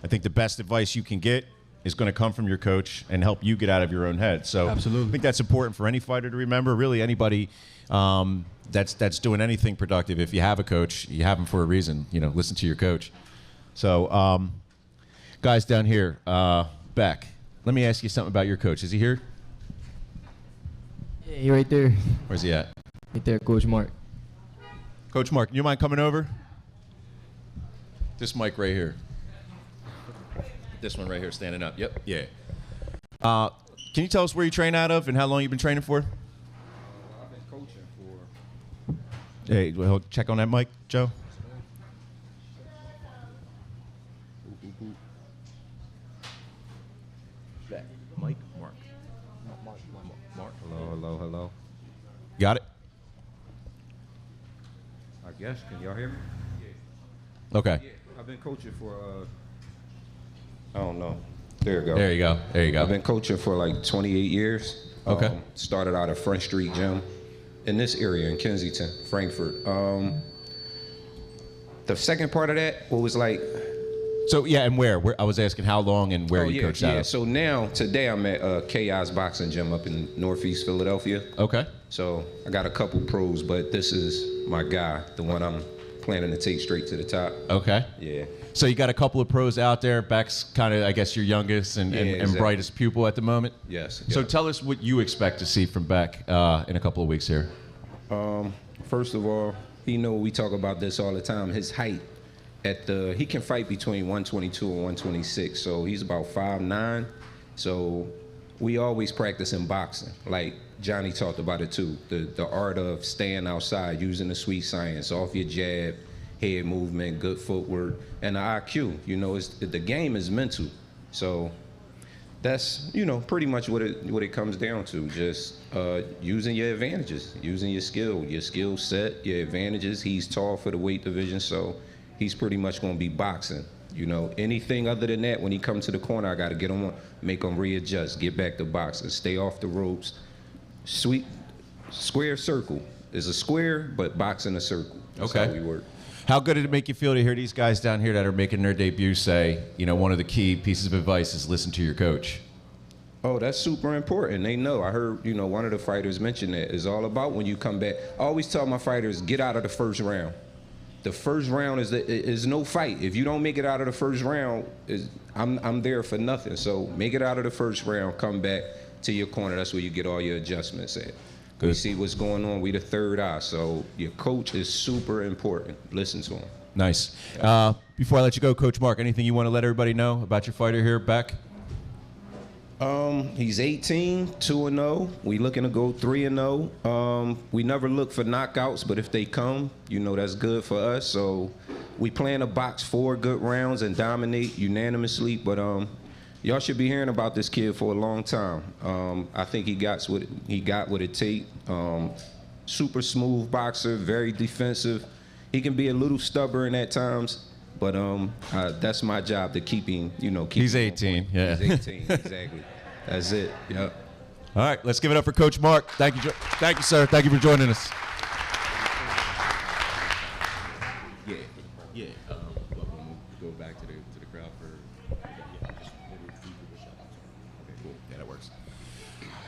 I think the best advice you can get is going to come from your coach and help you get out of your own head. So absolutely. I think that's important for any fighter to remember. Really, anybody that's doing anything productive. If you have a coach, you have him for a reason. Listen to your coach. So, guys down here, Beck, let me ask you something about your coach. Is he here? Yeah, he right there. Where's he at? Right there, Coach Mark. Coach Mark, you mind coming over? This mic right here. This one right here, standing up. Yep. Yeah. Can you tell us where you train out of and how long you've been training for? I've been coaching for. Hey, well, check on that mic, Joe. Mike, Mark. Mark. Hello. Got it? I guess. Can y'all hear me? Okay. Yeah. I've been coaching for. I don't know. There you go. There you go. I've been coaching for like 28 years. Okay. Started out at Front Street Gym in this area in Kensington, Frankfurt. The second part of that was like. So, yeah, and where? I was asking how long and where you coached out of. So now, today I'm at Chaos Boxing Gym up in Northeast Philadelphia. Okay. So I got a couple pros, but this is my guy, the one I'm planning to take straight to the top. Okay. Yeah. So you got a couple of pros out there. Beck's kind of, I guess, your youngest and exactly. brightest pupil at the moment. Yes. So yeah. tell us what you expect to see from Beck in a couple of weeks here. First of all, we talk about this all the time. His height he can fight between 122 and 126. So he's about 5'9". So we always practice in boxing. Like Johnny talked about it too. The art of staying outside, using the sweet science, off your jab, head movement, good footwork, and the IQ. The game is mental. So that's pretty much what it comes down to. Just using your advantages, using your skill set, your advantages. He's tall for the weight division, so he's pretty much going to be boxing. Anything other than that, when he comes to the corner, I got to get him, make him readjust, get back to boxing, stay off the ropes. Square circle is a square, but boxing a circle. That's how we work. How good did it make you feel to hear these guys down here that are making their debut say, one of the key pieces of advice is listen to your coach? Oh, that's super important. They know. I heard, one of the fighters mention that. It's all about when you come back. I always tell my fighters, get out of the first round. The first round is no fight. If you don't make it out of the first round, I'm there for nothing. So make it out of the first round, come back to your corner. That's where you get all your adjustments at. We see what's going on. We the third eye. So your coach is super important. Listen to him. Nice. Before I let you go, Coach Mark, anything you want to let everybody know about your fighter here, Beck? He's 18, 2-0. We looking to go 3-0. We never look for knockouts, but if they come, that's good for us. So we plan to box 4 good rounds and dominate unanimously. But y'all should be hearing about this kid for a long time. I think he got what it takes. Super smooth boxer, very defensive. He can be a little stubborn at times. But that's my job to keep him, He's 18, yeah. He's 18, exactly. That's it, yep. All right, let's give it up for Coach Mark. Thank you, sir. Thank you for joining us. Yeah. Go back to the crowd for. Okay, cool. Yeah, that works.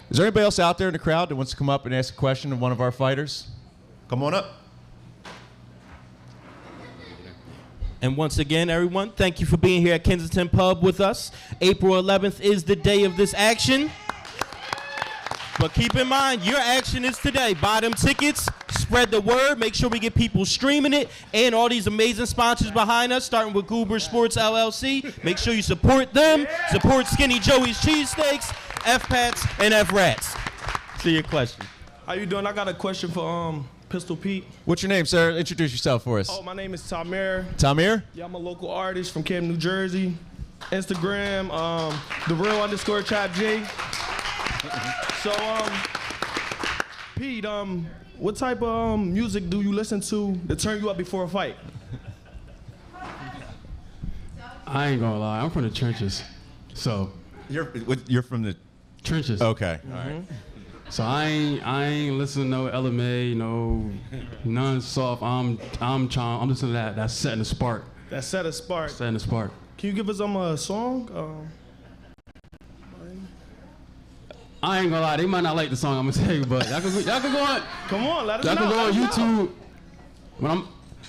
Is there anybody else out there in the crowd that wants to come up and ask a question of one of our fighters? Come on up. And once again, everyone, thank you for being here at Kensington Pub with us. April 11th is the day of this action. But keep in mind, your action is today. Buy them tickets, spread the word, make sure we get people streaming it, and all these amazing sponsors behind us, starting with Goober Sports LLC. Make sure you support them. Support Skinny Joey's Cheesesteaks, F-Pats, and F-Rats. See your question. How you doing? I got a question for Pistol Pete. What's your name, sir? Introduce yourself for us. Oh, my name is Tamir. Tamir? Yeah, I'm a local artist from Camden, New Jersey. Instagram, @TheReal_Chap J. So, Pete, what type of music do you listen to turn you up before a fight? I ain't gonna lie, I'm from the trenches, so. You're from the trenches. Okay, all right. So I ain't listening to no LMA, none soft. I'm listening to that setting the spark. That set a spark. Setting the spark. Can you give us a song? I ain't gonna lie, they might not like the song I'm gonna tell you, but y'all can go on. Come on, let us know. Y'all can go on YouTube.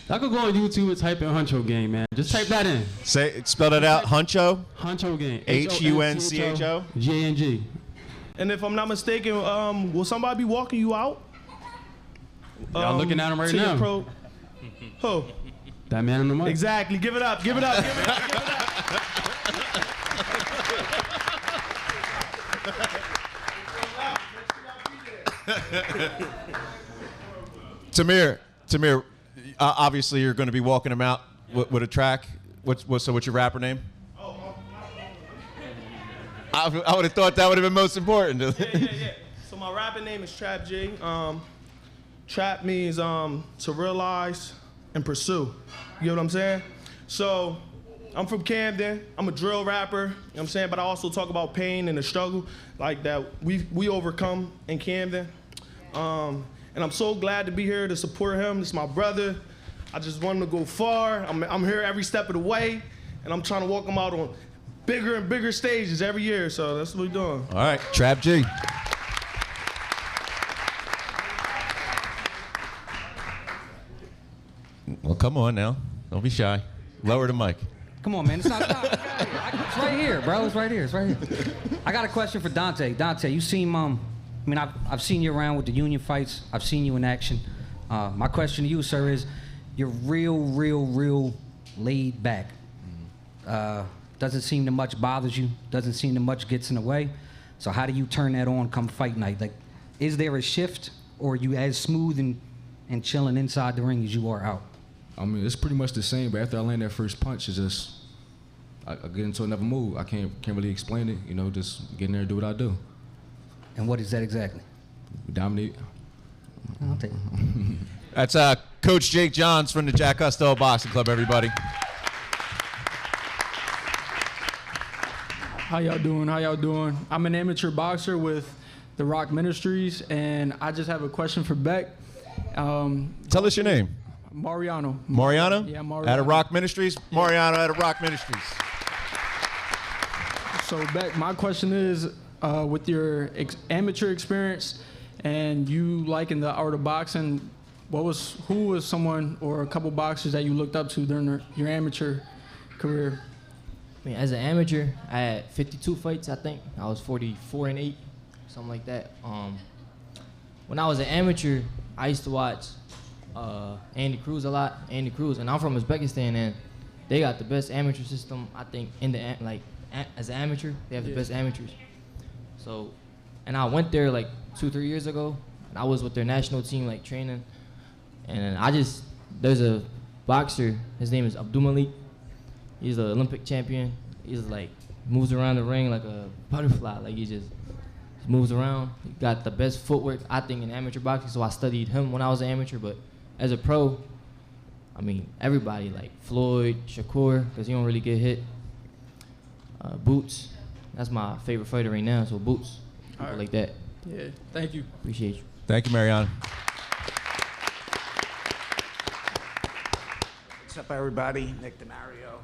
Y'all can go on YouTube and type in Huncho Game, man. Just type that in. Spell that out. Huncho. Huncho Game. HUNCHO. JNG. And if I'm not mistaken, will somebody be walking you out? Y'all looking at him right now. Who? That man on the mic. Exactly. Give it up. Give it up. Give it up. Give it up. Tamir, obviously you're going to be walking him out with a track. What's your rapper name? I would have thought that would have been most important. Yeah. So my rapping name is Trap G. Trap means to realize and pursue. You know what I'm saying? So I'm from Camden. I'm a drill rapper. You know what I'm saying? But I also talk about pain and the struggle like that we overcome in Camden. And I'm so glad to be here to support him. This is my brother. I just want him to go far. I'm here every step of the way, and I'm trying to walk him out on bigger and bigger stages every year. So that's what we're doing. All right, Trap G. Well, come on now. Don't be shy. Lower the mic. Come on, man. It's not. It's right here, bro. It's right here. It's right here. I got a question for Donta. Donta, you seen I've seen you around with the union fights. I've seen you in action. My question to you, sir, is you're real laid back. Doesn't seem to much bothers you. Doesn't seem to much gets in the way. So how do you turn that on come fight night? Like, is there a shift, or are you as smooth and chilling inside the ring as you are out? I mean, it's pretty much the same, but after I land that first punch, it's just I get into another move. I can't really explain it. You know, just get in there and do what I do. And what is that exactly? Dominate. I'll take it. That's Coach Jake Johns from the Jack Costello Boxing Club, everybody. How y'all doing? I'm an amateur boxer with the Rock Ministries, and I just have a question for Beck. Tell us your name. Mariano. Mariano? Yeah, Mariano. Out of Rock Ministries? Yeah. Mariano out of Rock Ministries. So Beck, my question is, with your amateur experience and you liking the art of boxing, who was someone or a couple boxers that you looked up to during your amateur career? I mean, as an amateur, I had 52 fights, I think. I was 44-8, something like that. When I was an amateur, I used to watch Andy Cruz a lot. Andy Cruz, and I'm from Uzbekistan, and they got the best amateur system, I think, in the as an amateur, they have the best amateurs. So, and I went there like 2-3 years ago, and I was with their national team like training, and there's a boxer, his name is Abdul Malik. He's an Olympic champion. He's like moves around the ring like a butterfly, like he just moves around. He got the best footwork, I think, in amateur boxing. So I studied him when I was an amateur, but as a pro, I mean, everybody like Floyd, Shakur, because he don't really get hit. Boots, that's my favorite fighter right now. So Boots, people like that. Yeah, thank you. Appreciate you. Thank you, Mariano. What's up, everybody? Nick DeMario,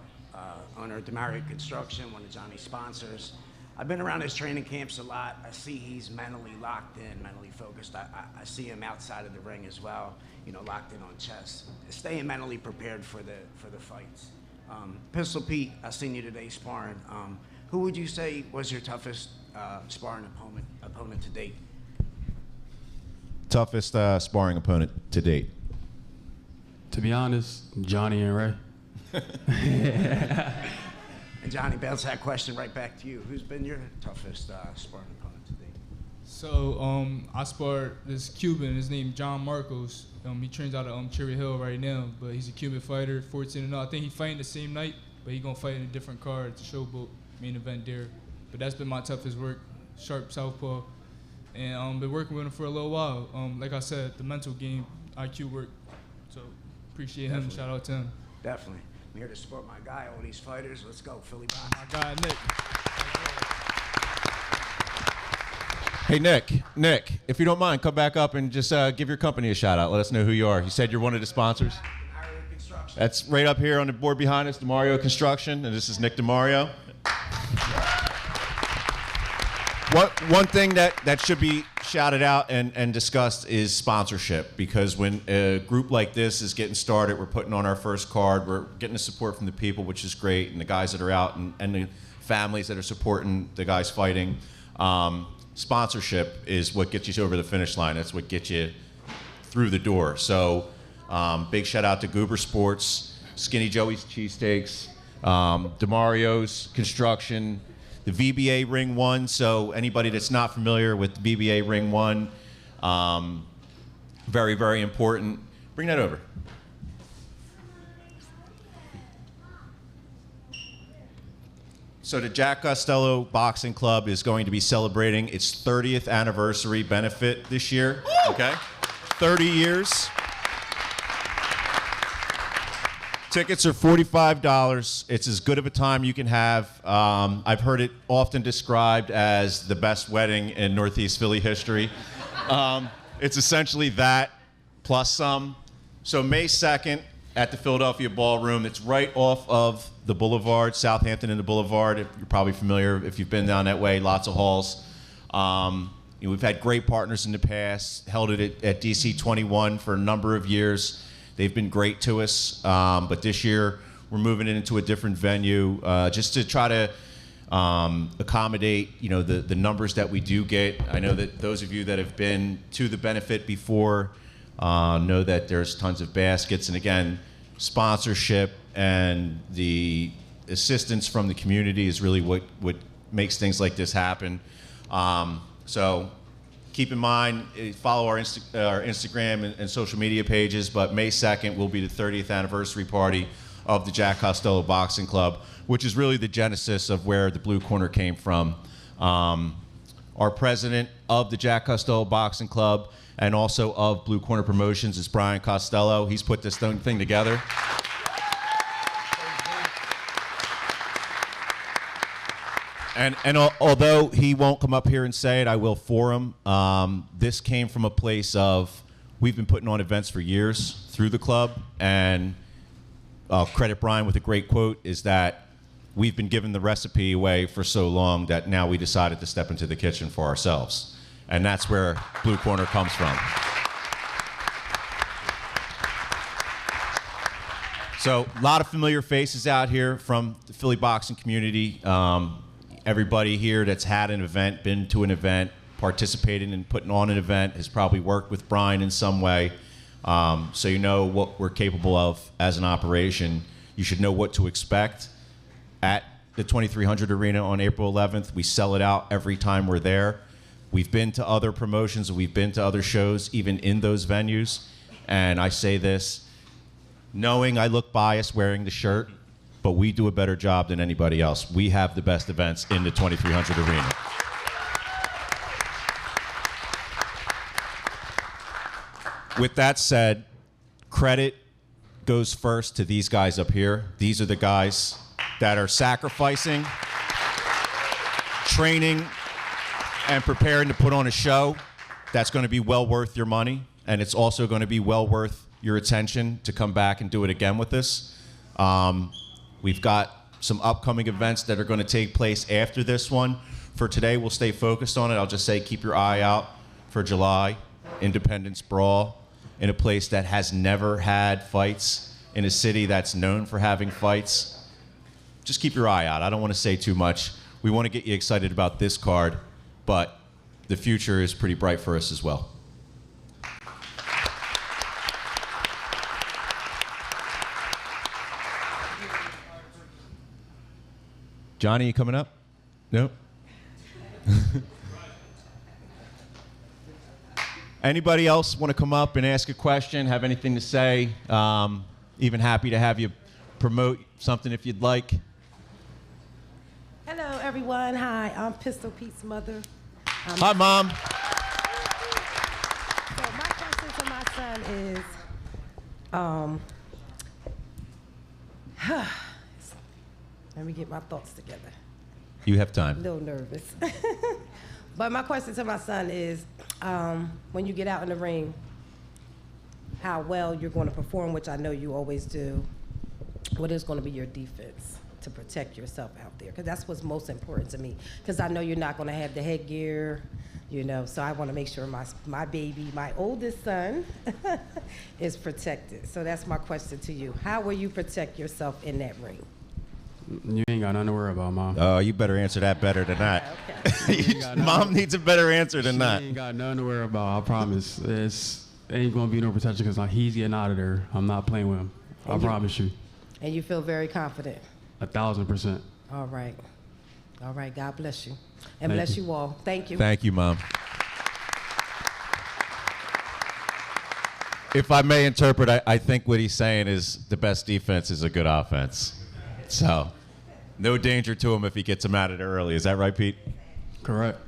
owner of DeMario Construction, one of Johnny's sponsors. I've been around his training camps a lot. I see he's mentally locked in, mentally focused. I see him outside of the ring as well, you know, locked in on chess, staying mentally prepared for the fights. Pistol Pete, I seen you today sparring. Who would you say was your toughest sparring opponent to date? Toughest sparring opponent to date? To be honest, Johnny and Ray. And Johnny, bounce that question right back to you. Who's been your toughest sparring opponent to date? So I sparred this Cuban. His name John Marcos. He trains out of Cherry Hill right now, but he's a Cuban fighter, 14-0. I think he fighting the same night, but he gonna fight in a different card. It's a showboat main event there. But that's been my toughest work, sharp southpaw, and been working with him for a little while. Like I said, the mental game, IQ work. So appreciate him. Shout out to him. Definitely. I'm here to support my guy, all these fighters. Let's go, Philly Box. My guy Nick. Hey, Nick, if you don't mind, come back up and just give your company a shout out. Let us know who you are. You said you're one of the sponsors. That's right up here on the board behind us, DeMario Construction, and this is Nick DeMario. One thing that should be shouted out and discussed is sponsorship, because when a group like this is getting started, we're putting on our first card, we're getting the support from the people, which is great, and the guys that are out and the families that are supporting the guys fighting. Sponsorship is what gets you over the finish line. That's what gets you through the door. So Big shout out to Goober Sports, Skinny Joey's Cheesesteaks, DeMario's Construction, the VBA Ring 1. So anybody that's not familiar with the VBA Ring 1, very, very important. Bring that over. So the Jack Costello Boxing Club is going to be celebrating its 30th anniversary benefit this year. Okay? 30 years. Tickets are $45. It's as good of a time you can have. I've heard it often described as the best wedding in Northeast Philly history. It's essentially that plus some. So May 2nd at the Philadelphia Ballroom. It's right off of the Boulevard, Southampton and the Boulevard. You're probably familiar if you've been down that way. Lots of halls. We've had great partners in the past. Held it at DC 21 for a number of years. They've been great to us, but this year we're moving it into a different venue just to try to accommodate, the numbers that we do get. I know that those of you that have been to the benefit before know that there's tons of baskets, and again, sponsorship and the assistance from the community is really what makes things like this happen. So keep in mind, follow our Instagram and social media pages, but May 2nd will be the 30th anniversary party of the Jack Costello Boxing Club, which is really the genesis of where the Blue Corner came from. Our president of the Jack Costello Boxing Club and also of Blue Corner Promotions is Brian Costello. He's put this thing together. And although he won't come up here and say it, I will for him. This came from a place of, we've been putting on events for years through the club, and I'll credit Brian with a great quote, is that we've been giving the recipe away for so long that now we decided to step into the kitchen for ourselves. And that's where Blue Corner comes from. So a lot of familiar faces out here from the Philly boxing community. Everybody here that's had an event, been to an event, participated in putting on an event, has probably worked with Brian in some way. So you know what we're capable of as an operation. You should know what to expect at the 2300 Arena on April 11th. We sell it out every time we're there. We've been to other promotions, we've been to other shows, even in those venues. And I say this, knowing I look biased wearing the shirt, but we do a better job than anybody else. We have the best events in the 2300 Arena. With that said, credit goes first to these guys up here. These are the guys that are sacrificing, training, and preparing to put on a show that's going to be well worth your money, and it's also going to be well worth your attention to come back and do it again with us. We've got some upcoming events that are going to take place after this one. For today, we'll stay focused on it. I'll just say keep your eye out for July, Independence Brawl, in a place that has never had fights, in a city that's known for having fights. Just keep your eye out. I don't want to say too much. We want to get you excited about this card, but the future is pretty bright for us as well. Johnny, you coming up? Nope. Anybody else want to come up and ask a question, have anything to say? Even happy to have you promote something if you'd like. Hello, everyone. Hi, I'm Pistol Pete's mother. Hi, Mom. So my question to my son is, let me get my thoughts together. You have time. A little nervous. But my question to my son is, when you get out in the ring, how well you're going to perform, which I know you always do. What is going to be your defense to protect yourself out there? Because that's what's most important to me. Because I know you're not going to have the headgear, so I want to make sure my baby, my oldest son, is protected. So that's my question to you. How will you protect yourself in that ring? You ain't got nothing to worry about, Mom. Oh, you better answer that better than that. Okay. Mom needs a better answer than that. You ain't got nothing to worry about, I promise. ain't gonna be no protection because he's getting out of there. I'm not playing with him. I promise you. And you feel very confident. 1,000%. All right. All right. God bless you. And Thank bless you. you all. Thank you. Thank you, Mom. If I may interpret, I think what he's saying is the best defense is a good offense. So, no danger to him if he gets him out of there early. Is that right, Pete? Correct.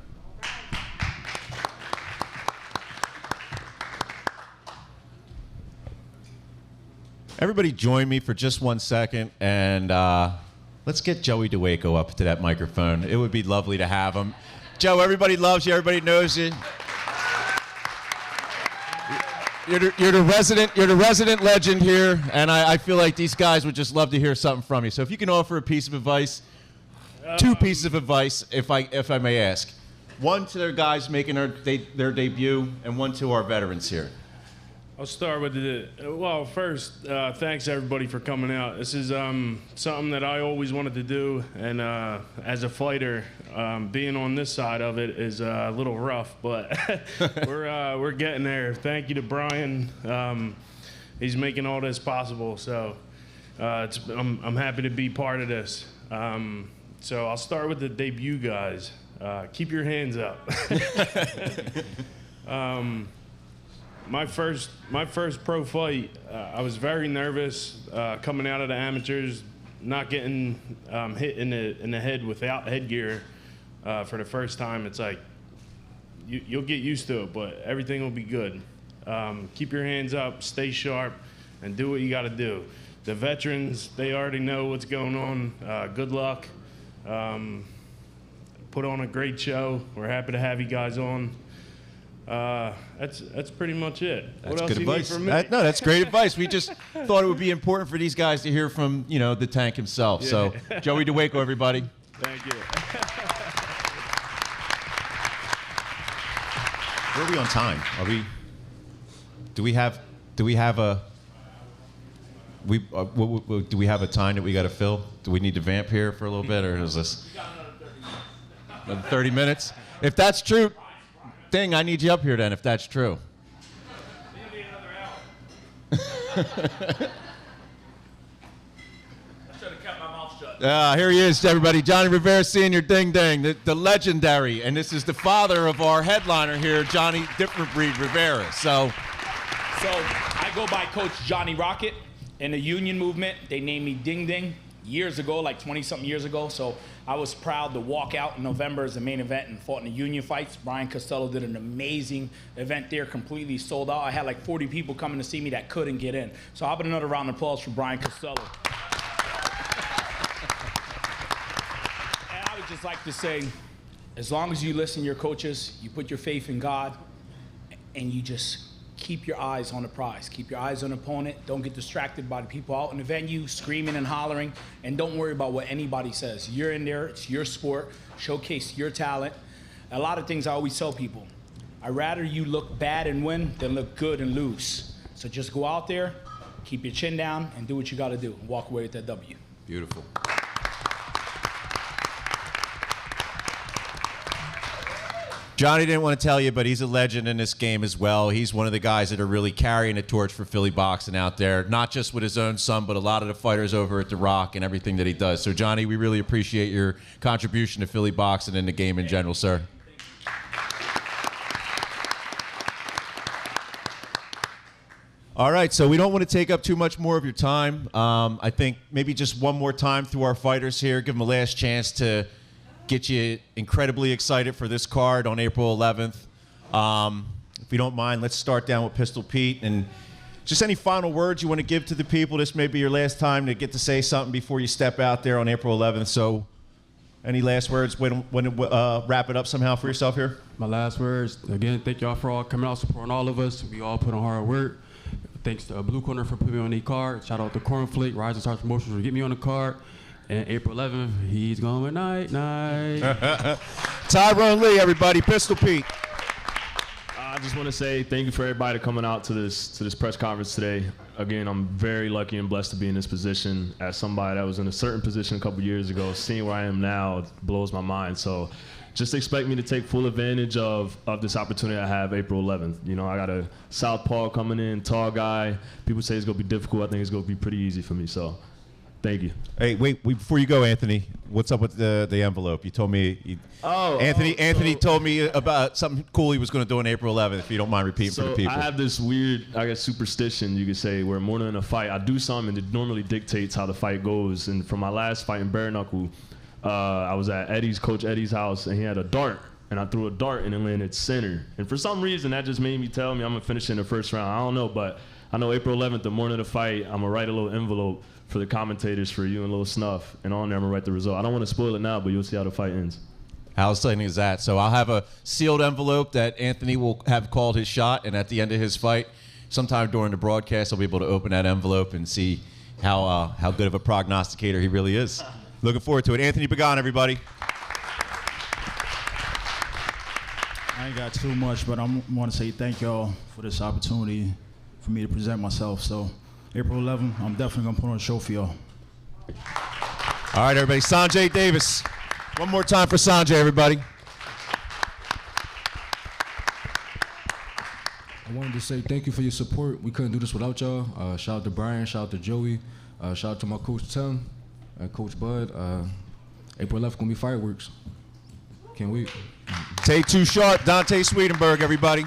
Everybody join me for just 1 second, and let's get Joey DeWaco up to that microphone. It would be lovely to have him. Joe, everybody loves you. Everybody knows you. You're the resident legend here, and I feel like these guys would just love to hear something from you. So if you can offer a piece of advice, 2 pieces of advice, if I may ask. One to their guys making their debut, and one to our veterans here. I'll start with first, thanks everybody for coming out. This is something that I always wanted to do, and as a fighter, being on this side of it is a little rough, but we're getting there. Thank you to Brian. He's making all this possible, so I'm happy to be part of this. So I'll start with the debut guys. Keep your hands up. My first pro fight, I was very nervous coming out of the amateurs, not getting hit in the head without headgear for the first time. It's like you'll get used to it, but everything will be good. Keep your hands up, stay sharp, and do what you got to do. The veterans, they already know what's going on. Good luck. Put on a great show. We're happy to have you guys on. That's pretty much it. That's what else good do you advice. need from me? No, that's great advice. We just thought it would be important for these guys to hear from, the tank himself. Yeah. So, Joey DeWaco, everybody. Thank you. Where are we on time? Do we have a time that we got to fill? Do we need to vamp here for a little bit, or is this another 30 minutes? If that's true, Ding, I need you up here then, if that's true. Here he is, everybody. Johnny Rivera Sr., Ding Ding, the legendary, and this is the father of our headliner here, Johnny Different Breed Rivera. So I go by Coach Johnny Rocket. In the union movement, they named me Ding Ding years ago, like 20-something years ago. So I was proud to walk out in November as the main event and fought in the union fights. Brian Costello did an amazing event there, completely sold out. I had like 40 people coming to see me that couldn't get in. So how about another round of applause for Brian Costello? And I would just like to say, as long as you listen to your coaches, you put your faith in God, and you just keep your eyes on the prize. Keep your eyes on the opponent. Don't get distracted by the people out in the venue screaming and hollering, and don't worry about what anybody says. You're in there. It's your sport. Showcase your talent. A lot of things I always tell people. I'd rather you look bad and win than look good and lose. So just go out there, keep your chin down, and do what you got to do. Walk away with that W. Beautiful. Johnny didn't want to tell you, but he's a legend in this game as well. He's one of the guys that are really carrying the torch for Philly boxing out there, not just with his own son, but a lot of the fighters over at The Rock and everything that he does. So, Johnny, we really appreciate your contribution to Philly boxing and the game in general, sir. All right, so we don't want to take up too much more of your time. I think maybe just one more time through our fighters here, give them a last chance to get you incredibly excited for this card on April 11th. If you don't mind, let's start down with Pistol Pete. And just any final words you want to give to the people. This may be your last time to get to say something before you step out there on April 11th. So any last words? Wrap it up somehow for yourself here. My last words, again, thank y'all for all coming out, supporting all of us. We all put on hard work. Thanks to Blue Corner for putting me on the card. Shout out to Cornflake, Rising Stars Promotions for getting me on the card. And April 11th, he's going night. Tyron Lee, everybody. Pistol Pete. I just want to say thank you for everybody coming out to this press conference today. Again, I'm very lucky and blessed to be in this position. As somebody that was in a certain position a couple years ago, seeing where I am now blows my mind. So just expect me to take full advantage of this opportunity I have April 11th. You know, I got a southpaw coming in, tall guy. People say it's going to be difficult. I think it's going to be pretty easy for me. So, thank you. Hey, wait, before you go, Anthony, what's up with the envelope? You told me. Anthony told me about something cool he was going to do on April 11th. If you don't mind repeating for the people. I have this weird, I guess, superstition you could say, where more than a fight, I do something that normally dictates how the fight goes. And for my last fight in bare knuckle, I was at Coach Eddie's house, and he had a dart. And I threw a dart and it landed center. And for some reason, that just made me tell me I'm going to finish in the first round. I don't know, but I know April 11th, the morning of the fight, I'm going to write a little envelope for the commentators, for you and Lil Snuff. And on there, I'm going to write the result. I don't want to spoil it now, but you'll see how the fight ends. How exciting is that? So I'll have a sealed envelope that Anthony will have called his shot, and at the end of his fight, sometime during the broadcast, I'll be able to open that envelope and see how good of a prognosticator he really is. Looking forward to it. Anthony Pagan, everybody. I ain't got too much, but I want to say thank y'all for this opportunity for me to present myself. So April 11th, I'm definitely going to put on a show for y'all. All right, everybody. Sanjay Davis. One more time for Sanjay, everybody. I wanted to say thank you for your support. We couldn't do this without y'all. Shout out to Brian, shout out to Joey, shout out to my coach Tim, Coach Bud. April 11th gonna be fireworks. Can't wait. Take two sharp, Donta Swedenburg, everybody.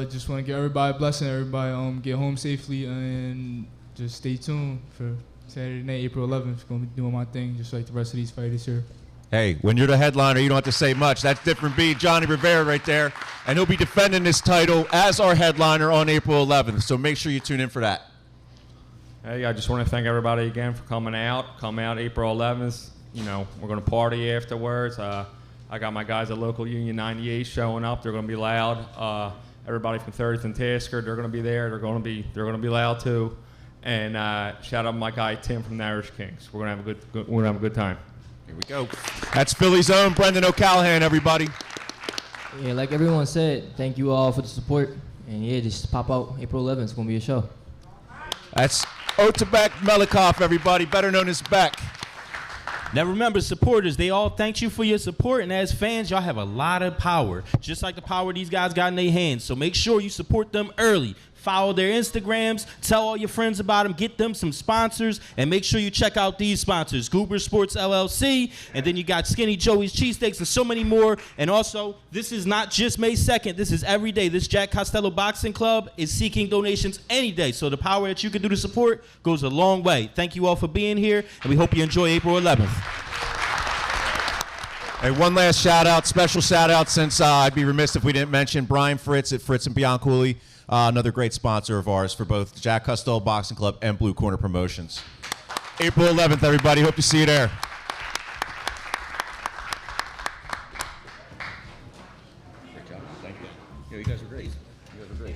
Just want to give everybody a blessing. Everybody get home safely, and just stay tuned for Saturday night, April 11th. Gonna be doing my thing, just like the rest of these fighters here. Hey, when you're the headliner, you don't have to say much. That's different beat, Johnny Rivera right there. And he'll be defending this title as our headliner on April 11th. So make sure you tune in for that. Hey, I just want to thank everybody again for coming out. Come out April 11th. You know, we're going to party afterwards. I got my guys at Local Union 98 showing up. They're going to be loud. Everybody from 30th and Tasker, they're going to be there. They're going to be loud too. And shout out my guy Tim from the Irish Kings. We're going to have a good time. Here we go. That's Philly's own Brenden O'Callaghan, everybody. Yeah, like everyone said, thank you all for the support. And yeah, just pop out April 11th. It's going to be a show. That's Otabek Melikov, everybody, better known as Beck. Now remember, supporters, they all thank you for your support, and as fans, y'all have a lot of power, just like the power these guys got in their hands. So make sure you support them early. Follow their Instagrams, tell all your friends about them, get them some sponsors, and make sure you check out these sponsors, Goober Sports LLC, and then you got Skinny Joey's Cheesesteaks and so many more. And also, this is not just May 2nd, this is every day. This Jack Costello Boxing Club is seeking donations any day, so the power that you can do to support goes a long way. Thank you all for being here, and we hope you enjoy April 11th. Hey, one last shout out, special shout out, since I'd be remiss if we didn't mention Brian Fritz at Fritz and Bianculli. Another great sponsor of ours for both Jack Costello Boxing Club and Blue Corner Promotions. April 11th, everybody. Hope to see you there. Great job. Thank you. Yeah, you guys are great. You guys are great.